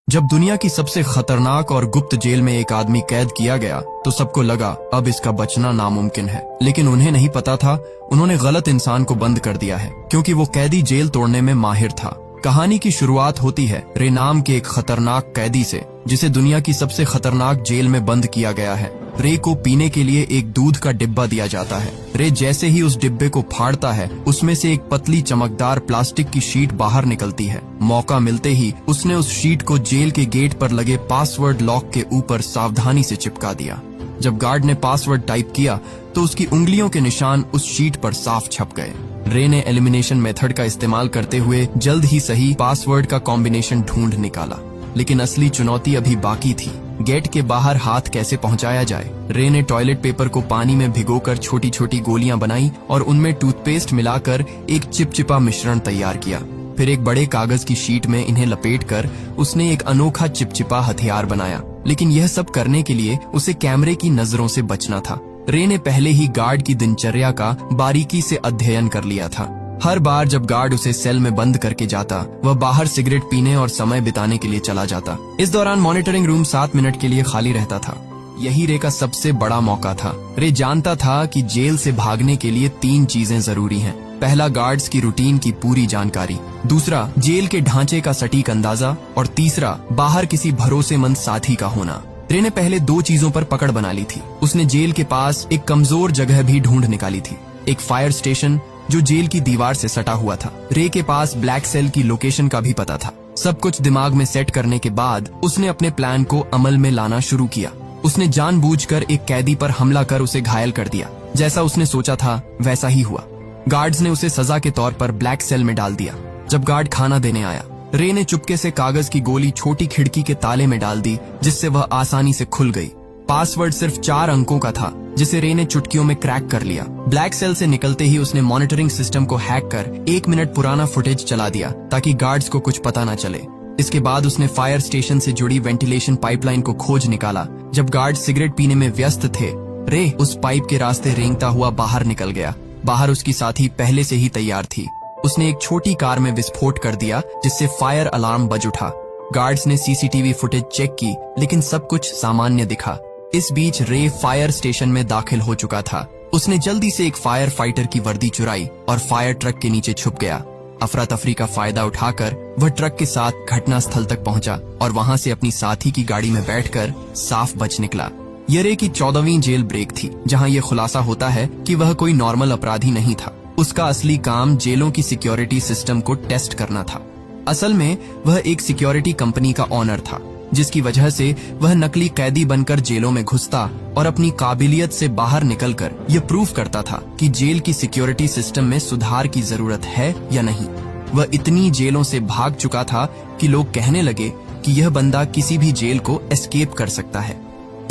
जब दुनिया की सबसे खतरनाक और गुप्त जेल में एक आदमी कैद किया गया तो सबको लगा अब इसका बचना नामुमकिन है, लेकिन उन्हें नहीं पता था उन्होंने गलत इंसान को बंद कर दिया है, क्योंकि वो कैदी जेल तोड़ने में माहिर था। कहानी की शुरुआत होती है रे नाम के एक खतरनाक कैदी से, जिसे दुनिया की सबसे खतरनाक जेल में बंद किया गया है। रे को पीने के लिए एक दूध का डिब्बा दिया जाता है। रे जैसे ही उस डिब्बे को फाड़ता है, उसमें से एक पतली चमकदार प्लास्टिक की शीट बाहर निकलती है। मौका मिलते ही उसने उस शीट को जेल के गेट पर लगे पासवर्ड लॉक के ऊपर सावधानी से चिपका दिया। जब गार्ड ने पासवर्ड टाइप किया तो उसकी उंगलियों के निशान उस शीट पर साफ छप गए। रे ने एलिमिनेशन मेथड का इस्तेमाल करते हुए जल्द ही सही पासवर्ड का कॉम्बिनेशन ढूंढ निकाला, लेकिन असली चुनौती अभी बाकी थी। गेट के बाहर हाथ कैसे पहुंचाया जाए। रे ने टॉयलेट पेपर को पानी में भिगोकर छोटी छोटी गोलियां बनाई और उनमें टूथपेस्ट मिलाकर एक चिपचिपा मिश्रण तैयार किया। फिर एक बड़े कागज की शीट में इन्हें लपेटकर उसने एक अनोखा चिपचिपा हथियार बनाया, लेकिन यह सब करने के लिए उसे कैमरे की नजरों से बचना था। रे ने पहले ही गार्ड की दिनचर्या का बारीकी से अध्ययन कर लिया था। हर बार जब गार्ड उसे सेल में बंद करके जाता, वह बाहर सिगरेट पीने और समय बिताने के लिए चला जाता। इस दौरान मॉनिटरिंग रूम 7 मिनट के लिए खाली रहता था। यही रे का सबसे बड़ा मौका था। रे जानता था कि जेल से भागने के लिए 3 चीजें जरूरी हैं। पहला, गार्ड्स की रूटीन की पूरी जानकारी। दूसरा, जेल के ढांचे का सटीक अंदाजा। और तीसरा, बाहर किसी भरोसेमंद साथी का होना। रे ने पहले 2 चीजों पर पकड़ बना ली थी। उसने जेल के पास एक कमजोर जगह भी ढूंढ निकाली थी, एक फायर स्टेशन जो जेल की दीवार से सटा हुआ था। रे के पास ब्लैक सेल की लोकेशन का भी पता था। सब कुछ दिमाग में सेट करने के बाद उसने अपने प्लान को अमल में लाना शुरू किया। उसने जानबूझकर एक कैदी पर हमला कर उसे घायल कर दिया। जैसा उसने सोचा था वैसा ही हुआ। गार्ड्स ने उसे सजा के तौर पर ब्लैक सेल में डाल दिया। जब गार्ड खाना देने आया, रे ने चुपके से कागज की गोली छोटी खिड़की के ताले में डाल दी, जिससे वह आसानी से खुल गई। पासवर्ड सिर्फ 4 अंकों का था, जिसे रे ने चुटकियों में क्रैक कर लिया। ब्लैक सेल से निकलते ही उसने मॉनिटरिंग सिस्टम को हैक कर 1 मिनट पुराना फुटेज चला दिया, ताकि गार्ड्स को कुछ पता न चले। इसके बाद उसने फायर स्टेशन से जुड़ी वेंटिलेशन पाइपलाइन को खोज निकाला। जब गार्ड सिगरेट पीने में व्यस्त थे, रे उस पाइप के रास्ते रेंगता हुआ बाहर निकल गया। बाहर उसकी साथी पहले से ही तैयार थी। उसने एक छोटी कार में विस्फोट कर दिया, जिससे फायर अलार्म बज उठा। गार्ड्स ने सीसीटीवी फुटेज चेक की, लेकिन सब कुछ सामान्य दिखा। इस बीच रे फायर स्टेशन में दाखिल हो चुका था। उसने जल्दी से एक फायर फाइटर की वर्दी चुराई और फायर ट्रक के नीचे छुप गया। अफरा तफरी का फायदा उठाकर वह ट्रक के साथ घटना स्थल तक पहुंचा और वहां से अपनी साथी की गाड़ी में बैठकर साफ बच निकला। ये रे की 14वीं जेल ब्रेक थी, जहां यह खुलासा होता है कि वह कोई नॉर्मल अपराधी नहीं था। उसका असली काम जेलों की सिक्योरिटी सिस्टम को टेस्ट करना था। असल में वह एक सिक्योरिटी कंपनी का ऑनर था, जिसकी वजह से वह नकली कैदी बनकर जेलों में घुसता और अपनी काबिलियत से बाहर निकलकर यह प्रूव करता था कि जेल की सिक्योरिटी सिस्टम में सुधार की जरूरत है या नहीं। वह इतनी जेलों से भाग चुका था कि लोग कहने लगे कि यह बंदा किसी भी जेल को एस्केप कर सकता है।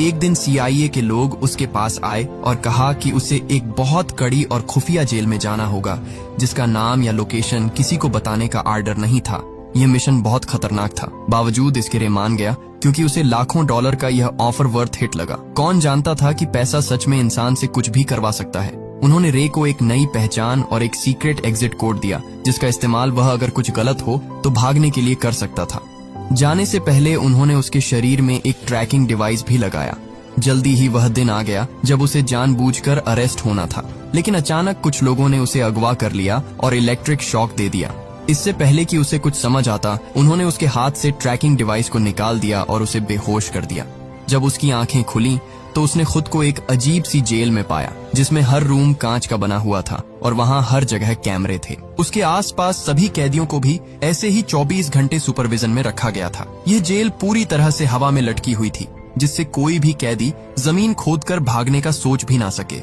एक दिन CIA के लोग उसके पास आए और कहा कि उसे एक बहुत कड़ी और खुफिया जेल में जाना होगा, जिसका नाम या लोकेशन किसी को बताने का आर्डर नहीं था। यह मिशन बहुत खतरनाक था। बावजूद इसके रे मान गया, क्योंकि उसे लाखों डॉलर का यह ऑफर वर्थ हिट लगा। कौन जानता था कि पैसा सच में इंसान से कुछ भी करवा सकता है। उन्होंने रे को एक नई पहचान और एक सीक्रेट एग्जिट कोड दिया, जिसका इस्तेमाल वह अगर कुछ गलत हो तो भागने के लिए कर सकता था। जाने से पहले उन्होंने उसके शरीर में एक ट्रैकिंग डिवाइस भी लगाया। जल्दी ही वह दिन आ गया जब उसे जानबूझकर अरेस्ट होना था, लेकिन अचानक कुछ लोगों ने उसे अगवा कर लिया और इलेक्ट्रिक शॉक दे दिया। इससे पहले कि उसे कुछ समझ आता, उन्होंने उसके हाथ से ट्रैकिंग डिवाइस को निकाल दिया और उसे बेहोश कर दिया। जब उसकी आंखें खुली तो उसने खुद को एक अजीब सी जेल में पाया, जिसमें हर रूम कांच का बना हुआ था और वहां हर जगह कैमरे थे। उसके आसपास सभी कैदियों को भी ऐसे ही 24 घंटे सुपरविजन में रखा गया था। यह जेल पूरी तरह से हवा में लटकी हुई थी, जिससे कोई भी कैदी जमीन खोदकर भागने का सोच भी ना सके।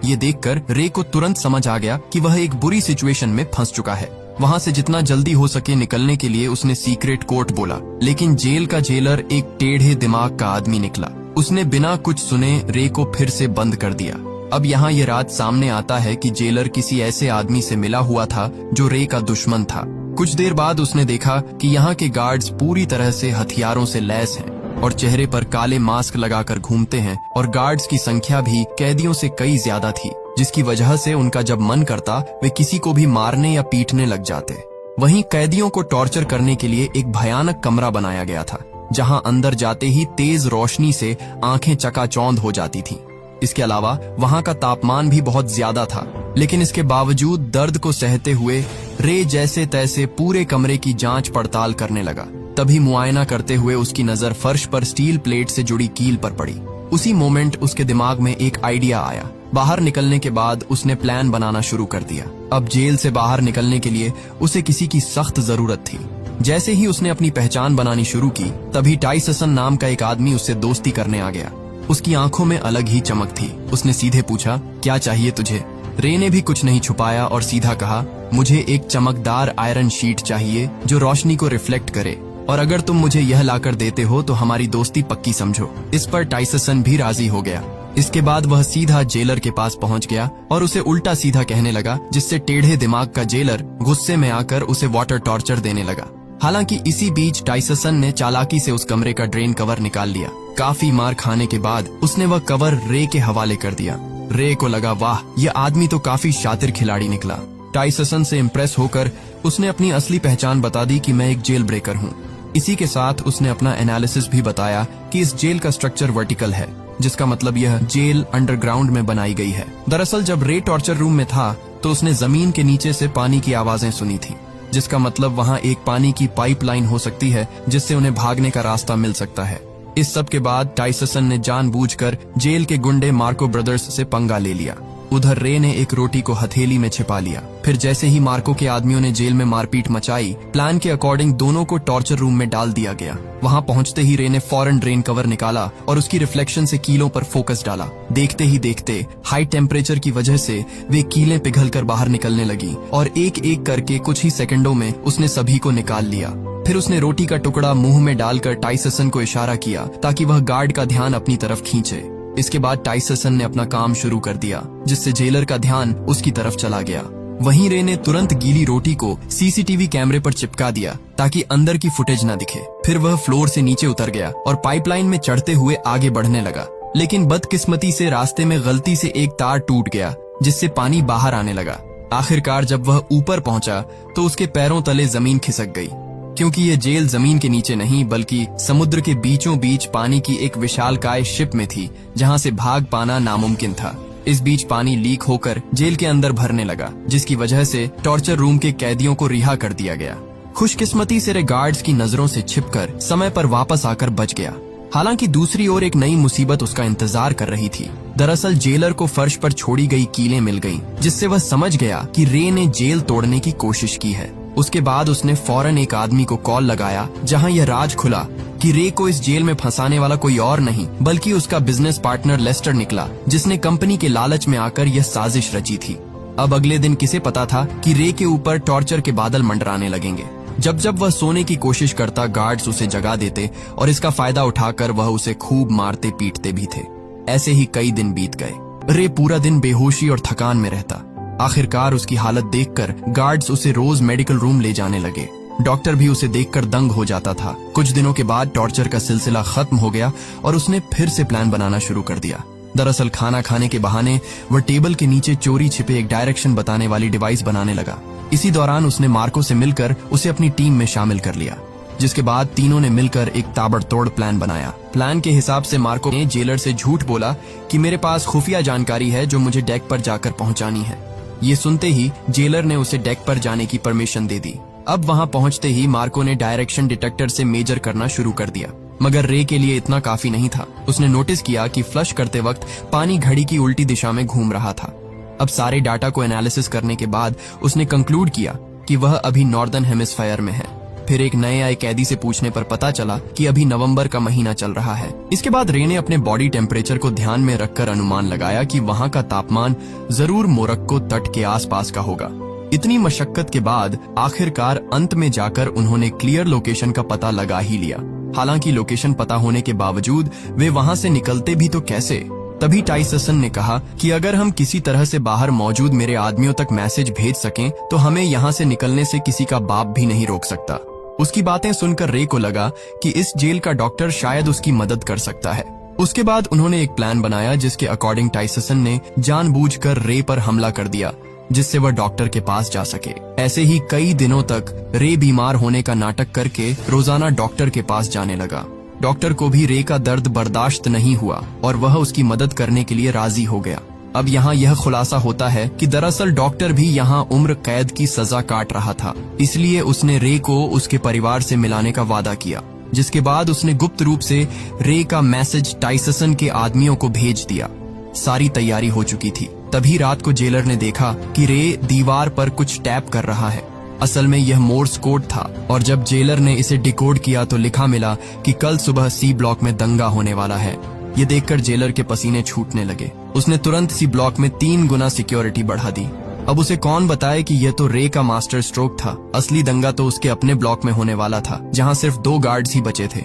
ये देखकर रे को तुरंत समझ आ गया कि वह एक बुरी सिचुएशन में फंस चुका है। वहां से जितना जल्दी हो सके निकलने के लिए उसने सीक्रेट कोड बोला, लेकिन जेल का जेलर एक टेढ़े दिमाग का आदमी निकला। उसने बिना कुछ सुने रे को फिर से बंद कर दिया। अब यहाँ ये राज सामने आता है कि जेलर किसी ऐसे आदमी से मिला हुआ था जो रे का दुश्मन था। कुछ देर बाद उसने देखा कि यहाँ के गार्ड्स पूरी तरह से हथियारों से लैस हैं और चेहरे पर काले मास्क लगाकर घूमते हैं, और गार्ड्स की संख्या भी कैदियों से कई ज्यादा थी, जिसकी वजह से उनका जब मन करता वे किसी को भी मारने या पीटने लग जाते। वहीं कैदियों को टॉर्चर करने के लिए एक भयानक कमरा बनाया गया था, जहां अंदर जाते ही तेज रोशनी से आंखें चकाचौंध हो जाती थीं। इसके अलावा वहां का तापमान भी बहुत ज्यादा था, लेकिन इसके बावजूद दर्द को सहते हुए रे जैसे तैसे पूरे कमरे की जांच पड़ताल करने लगा। तभी मुआयना करते हुए उसकी नजर फर्श पर स्टील प्लेट से जुड़ी कील पर पड़ी। उसी मोमेंट उसके दिमाग में एक आइडिया आया। बाहर निकलने के बाद उसने प्लान बनाना शुरू कर दिया। अब जेल से बाहर निकलने के लिए उसे किसी की सख्त जरूरत थी। जैसे ही उसने अपनी पहचान बनानी शुरू की, तभी टाइसन नाम का एक आदमी उससे दोस्ती करने आ गया। उसकी आंखों में अलग ही चमक थी। उसने सीधे पूछा, क्या चाहिए तुझे? रे ने भी कुछ नहीं छुपाया और सीधा कहा, मुझे एक चमकदार आयरन शीट चाहिए जो रोशनी को रिफ्लेक्ट करे, और अगर तुम मुझे यह लाकर देते हो तो हमारी दोस्ती पक्की समझो। इस पर टाइसन भी राजी हो गया। इसके बाद वह सीधा जेलर के पास पहुंच गया और उसे उल्टा सीधा कहने लगा, जिससे टेढ़े दिमाग का जेलर गुस्से में आकर उसे वाटर टॉर्चर देने लगा। हालांकि इसी बीच टाइसन ने चालाकी से उस कमरे का ड्रेन कवर निकाल लिया। काफी मार खाने के बाद उसने वह कवर रे के हवाले कर दिया। रे को लगा, वाह, यह आदमी तो काफी शातिर खिलाड़ी निकला। टाइसन से इम्प्रेस होकर उसने अपनी असली पहचान बता दी कि मैं एक जेल ब्रेकर हूँ। इसी के साथ उसने अपना एनालिसिस भी बताया कि इस जेल का स्ट्रक्चर वर्टिकल है, जिसका मतलब यह जेल अंडरग्राउंड में बनाई गई है। दरअसल जब रे टॉर्चर रूम में था तो उसने जमीन के नीचे से पानी की आवाजें सुनी थी, जिसका मतलब वहाँ एक पानी की पाइपलाइन हो सकती है जिससे उन्हें भागने का रास्ता मिल सकता है। इस सब के बाद टाइसन ने जानबूझकर जेल के गुंडे मार्को ब्रदर्स से पंगा ले लिया। उधर रे ने एक रोटी को हथेली में छिपा लिया। फिर जैसे ही मार्को के आदमियों ने जेल में मारपीट मचाई, प्लान के अकॉर्डिंग दोनों को टॉर्चर रूम में डाल दिया गया। वहां पहुंचते ही रे ने फौरन ड्रेन कवर निकाला और उसकी रिफ्लेक्शन से कीलों पर फोकस डाला। देखते ही देखते हाई टेम्परेचर की वजह से वे कीलें पिघलकर बाहर निकलने लगी और एक एक करके कुछ ही सेकंडों में उसने सभी को निकाल लिया। फिर उसने रोटी का टुकड़ा मुंह में डालकर टाइसन को इशारा किया ताकि वह गार्ड का ध्यान अपनी तरफ खींचे। इसके बाद टाइसन ने अपना काम शुरू कर दिया, जिससे जेलर का ध्यान उसकी तरफ चला गया। वहीं रे ने तुरंत गीली रोटी को सीसीटीवी कैमरे पर चिपका दिया ताकि अंदर की फुटेज न दिखे। फिर वह फ्लोर से नीचे उतर गया और पाइपलाइन में चढ़ते हुए आगे बढ़ने लगा, लेकिन बदकिस्मती से रास्ते में गलती से एक तार टूट गया, जिससे पानी बाहर आने लगा। आखिरकार जब वह ऊपर पहुंचा तो उसके पैरों तले जमीन खिसक गई, क्योंकि ये जेल जमीन के नीचे नहीं बल्कि समुद्र के बीचों बीच पानी की एक विशालकाय शिप में थी, जहां से भाग पाना नामुमकिन था। इस बीच पानी लीक होकर जेल के अंदर भरने लगा, जिसकी वजह से टॉर्चर रूम के कैदियों को रिहा कर दिया गया। खुशकिस्मती से रे गार्ड्स की नजरों से छिपकर समय पर वापस आकर बच गया। हालांकि दूसरी ओर एक नई मुसीबत उसका इंतजार कर रही थी। दरअसल जेलर को फर्श पर छोड़ी गई कीलें मिल गईं, जिससे वह समझ गया कि रे ने जेल तोड़ने की कोशिश की है। उसके बाद उसने फौरन एक आदमी को कॉल लगाया, जहां यह राज खुला कि रे को इस जेल में फंसाने वाला कोई और नहीं बल्कि उसका बिजनेस पार्टनर लेस्टर निकला, जिसने कंपनी के लालच में आकर यह साजिश रची थी। अब अगले दिन किसे पता था कि रे के ऊपर टॉर्चर के बादल मंडराने लगेंगे। जब जब वह सोने की कोशिश करता, गार्ड्स उसे जगा देते और इसका फायदा उठाकर वह उसे खूब मारते पीटते भी थे। ऐसे ही कई दिन बीत गए। रे पूरा दिन बेहोशी और थकान में रहता। आखिरकार उसकी हालत देखकर गार्ड्स उसे रोज मेडिकल रूम ले जाने लगे। डॉक्टर भी उसे देखकर दंग हो जाता था। कुछ दिनों के बाद टॉर्चर का सिलसिला खत्म हो गया और उसने फिर से प्लान बनाना शुरू कर दिया। दरअसल खाना खाने के बहाने वह टेबल के नीचे चोरी छिपे एक डायरेक्शन बताने वाली डिवाइस बनाने लगा। इसी दौरान उसने मार्को से मिलकर उसे अपनी टीम में शामिल कर लिया, जिसके बाद तीनों ने मिलकर एक ताबड़तोड़ प्लान बनाया। प्लान के हिसाब से मार्को ने जेलर से झूठ बोला कि मेरे पास खुफिया जानकारी है जो मुझे डेक पर जाकर पहुंचानी है। ये सुनते ही जेलर ने उसे डेक पर जाने की परमिशन दे दी। अब वहां पहुंचते ही मार्को ने डायरेक्शन डिटेक्टर से मेजर करना शुरू कर दिया, मगर रे के लिए इतना काफी नहीं था। उसने नोटिस किया कि फ्लश करते वक्त पानी घड़ी की उल्टी दिशा में घूम रहा था। अब सारे डाटा को एनालिसिस करने के बाद उसने कंक्लूड किया कि वह अभी नॉर्दर्न हेमिस्फीयर में है। फिर एक नए आए कैदी से पूछने पर पता चला कि अभी नवंबर का महीना चल रहा है। इसके बाद रे ने अपने बॉडी टेम्परेचर को ध्यान में रखकर अनुमान लगाया कि वहां का तापमान जरूर मोरक्को तट के आसपास का होगा। इतनी मशक्कत के बाद आखिरकार अंत में जाकर उन्होंने क्लियर लोकेशन का पता लगा ही लिया। हालांकि लोकेशन पता होने के बावजूद वे वहां से निकलते भी तो कैसे? तभी टाइसन ने कहा कि अगर हम किसी तरह से बाहर मौजूद मेरे आदमियों तक मैसेज भेज सकें तो हमें यहाँ से निकलने से किसी का बाप भी नहीं रोक सकता। उसकी बातें सुनकर रे को लगा कि इस जेल का डॉक्टर शायद उसकी मदद कर सकता है। उसके बाद उन्होंने एक प्लान बनाया जिसके अकॉर्डिंग टाइसन ने जानबूझकर रे पर हमला कर दिया, जिससे वह डॉक्टर के पास जा सके। ऐसे ही कई दिनों तक रे बीमार होने का नाटक करके रोजाना डॉक्टर के पास जाने लगा। डॉक्टर को भी रे का दर्द बर्दाश्त नहीं हुआ और वह उसकी मदद करने के लिए राजी हो गया। अब यहाँ यह खुलासा होता है कि दरअसल डॉक्टर भी यहाँ उम्र कैद की सजा काट रहा था, इसलिए उसने रे को उसके परिवार से मिलाने का वादा किया, जिसके बाद उसने गुप्त रूप से रे का मैसेज टाइसन के आदमियों को भेज दिया। सारी तैयारी हो चुकी थी। तभी रात को जेलर ने देखा कि रे दीवार पर कुछ टैप कर रहा है। असल में यह मोर्स कोड था और जब जेलर ने इसे डिकोड किया तो लिखा मिला कि कल सुबह सी ब्लॉक में दंगा होने वाला है। ये देखकर जेलर के पसीने छूटने लगे। उसने तुरंत सी ब्लॉक में 3 गुना सिक्योरिटी बढ़ा दी। अब उसे कौन बताए कि यह तो रे का मास्टर स्ट्रोक था। असली दंगा तो उसके अपने ब्लॉक में होने वाला था, जहां सिर्फ 2 गार्ड्स ही बचे थे।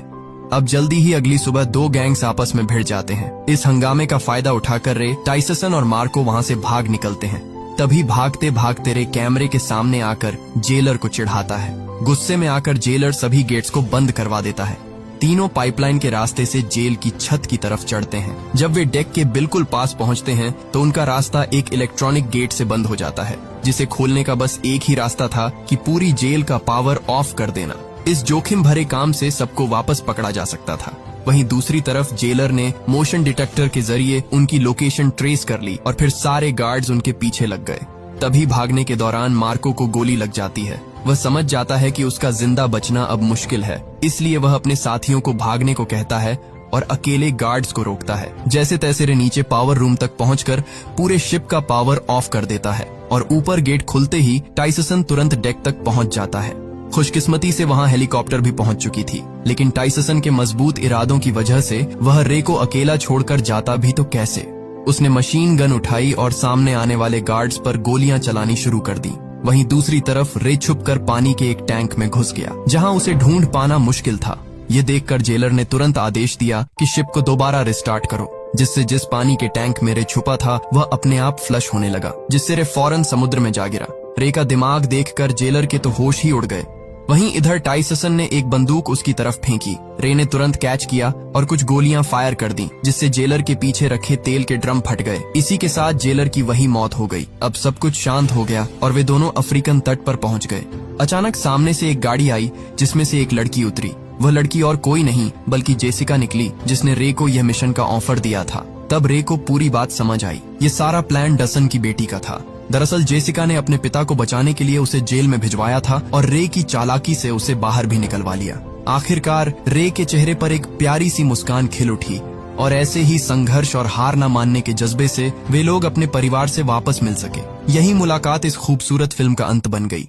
अब जल्दी ही अगली सुबह 2 गैंग्स आपस में भिड़ जाते हैं। इस हंगामे का फायदा उठाकर रे, टाइसन और मार्को वहां से भाग निकलते हैं। तभी भागते भागते रे कैमरे के सामने आकर जेलर को चिढ़ाता है। गुस्से में आकर जेलर सभी गेट्स को बंद करवा देता है। तीनों पाइपलाइन के रास्ते से जेल की छत की तरफ चढ़ते हैं। जब वे डेक के बिल्कुल पास पहुंचते हैं तो उनका रास्ता एक इलेक्ट्रॉनिक गेट से बंद हो जाता है, जिसे खोलने का बस एक ही रास्ता था कि पूरी जेल का पावर ऑफ कर देना। इस जोखिम भरे काम से सबको वापस पकड़ा जा सकता था। वहीं दूसरी तरफ जेलर ने मोशन डिटेक्टर के जरिए उनकी लोकेशन ट्रेस कर ली और फिर सारे गार्ड्स उनके पीछे लग गए। तभी भागने के दौरान मार्को को गोली लग जाती है। वह समझ जाता है कि उसका जिंदा बचना अब मुश्किल है, इसलिए वह अपने साथियों को भागने को कहता है और अकेले गार्ड्स को रोकता है। जैसे तैसे रे नीचे पावर रूम तक पहुंचकर पूरे शिप का पावर ऑफ कर देता है और ऊपर गेट खुलते ही टाइसन तुरंत डेक तक पहुंच जाता है। खुशकिस्मती से वहां हेलीकॉप्टर भी पहुंच चुकी थी, लेकिन टाइसन के मजबूत इरादों की वजह से वह रे को अकेला छोड़कर जाता भी तो कैसे। उसने मशीन गन उठाई और सामने आने वाले गार्ड्स पर गोलियां चलानी शुरू कर दी। वहीं दूसरी तरफ रे छुपकर पानी के एक टैंक में घुस गया, जहां उसे ढूंढ पाना मुश्किल था। ये देखकर जेलर ने तुरंत आदेश दिया कि शिप को दोबारा रिस्टार्ट करो, जिससे जिस पानी के टैंक में रे छुपा था वह अपने आप फ्लश होने लगा, जिससे रे फौरन समुद्र में जा गिरा। रे का दिमाग देखकर जेलर के तो होश ही उड़ गए। वहीं इधर टाइसन ने एक बंदूक उसकी तरफ फेंकी। रे ने तुरंत कैच किया और कुछ गोलियां फायर कर दी, जिससे जेलर के पीछे रखे तेल के ड्रम फट गए। इसी के साथ जेलर की वही मौत हो गई। अब सब कुछ शांत हो गया और वे दोनों अफ्रीकन तट पर पहुंच गए। अचानक सामने से एक गाड़ी आई, जिसमें से एक लड़की उतरी। वह लड़की और कोई नहीं बल्कि जेसिका निकली, जिसने रे को यह मिशन का ऑफर दिया था। तब रे को पूरी बात समझ आई। ये सारा प्लान डसन की बेटी का था। दरअसल जेसिका ने अपने पिता को बचाने के लिए उसे जेल में भिजवाया था और रे की चालाकी से उसे बाहर भी निकलवा लिया। आखिरकार रे के चेहरे पर एक प्यारी सी मुस्कान खिल उठी और ऐसे ही संघर्ष और हार न मानने के जज्बे से वे लोग अपने परिवार से वापस मिल सके। यही मुलाकात इस खूबसूरत फिल्म का अंत बन गई।